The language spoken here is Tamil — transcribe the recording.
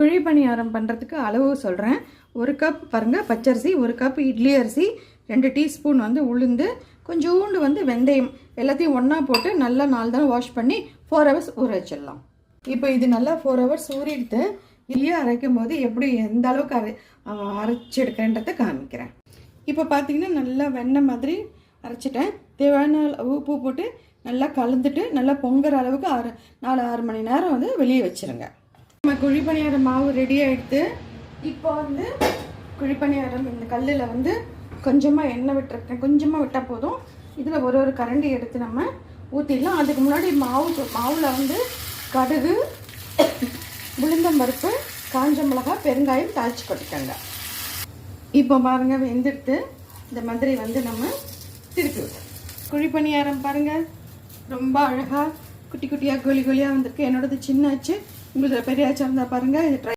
குழி பணியாரம் பண்ணுறதுக்கு அளவு சொல்கிறேன். 1 கப் பாருங்கள் பச்சரிசி, 1 கப் இட்லி அரிசி, 2 டீஸ்பூன் வந்து உளுந்து, கொஞ்சோண்டு வந்து வெந்தயம், எல்லாத்தையும் ஒன்றா போட்டு நல்லா 4 தடவை வாஷ் பண்ணி 4 ஹவர்ஸ் ஊற வச்சிடலாம். இப்போ இது நல்லா 4 ஹவர்ஸ் ஊறிடுத்து இல்லையா அரைக்கும் போது எப்படி எந்த அளவுக்கு அரைச்சி எடுக்கிறேன்றதை காமிக்கிறேன். இப்போ பார்த்தீங்கன்னா நல்லா வெண்ணெய் மாதிரி அரைச்சிட்டேன். தேவையான உப்பு போட்டு நல்லா கலந்துட்டு நல்லா பொங்குற அளவுக்கு 4-6 மணி நேரம் வந்து வெளியே வச்சுருங்க. நம்ம குழிப்பணியாரம் மாவு ரெடி ஆகிடுது. இப்போ வந்து குழிப்பணியாரம் இந்த கல்லில் வந்து கொஞ்சமாக எண்ணெய் விட்டுருக்கேன். கொஞ்சமாக விட்டால் போதும். இதில் ஒரு கரண்டி எடுத்து நம்ம ஊற்றிடலாம். அதுக்கு முன்னாடி மாவில் வந்து கடுகு, உளுந்தம் பருப்பு, காஞ்ச மிளகாய், பெருங்காயம் தாளித்து கொட்டிக்கோங்க. இப்போ பாருங்கள் வெந்துடுத்து. இந்த மாதிரி வந்து நம்ம திருப்பி விடுறோம். குழிப்பணியாரம் பாருங்கள் ரொம்ப அழகாக குட்டி குட்டியாக கோலியாக வந்திருக்கு. என்னோடது சின்னாச்சு, உங்களுக்கு பெரியாச்சும் இருந்தால் பாருங்கள். இது ட்ரை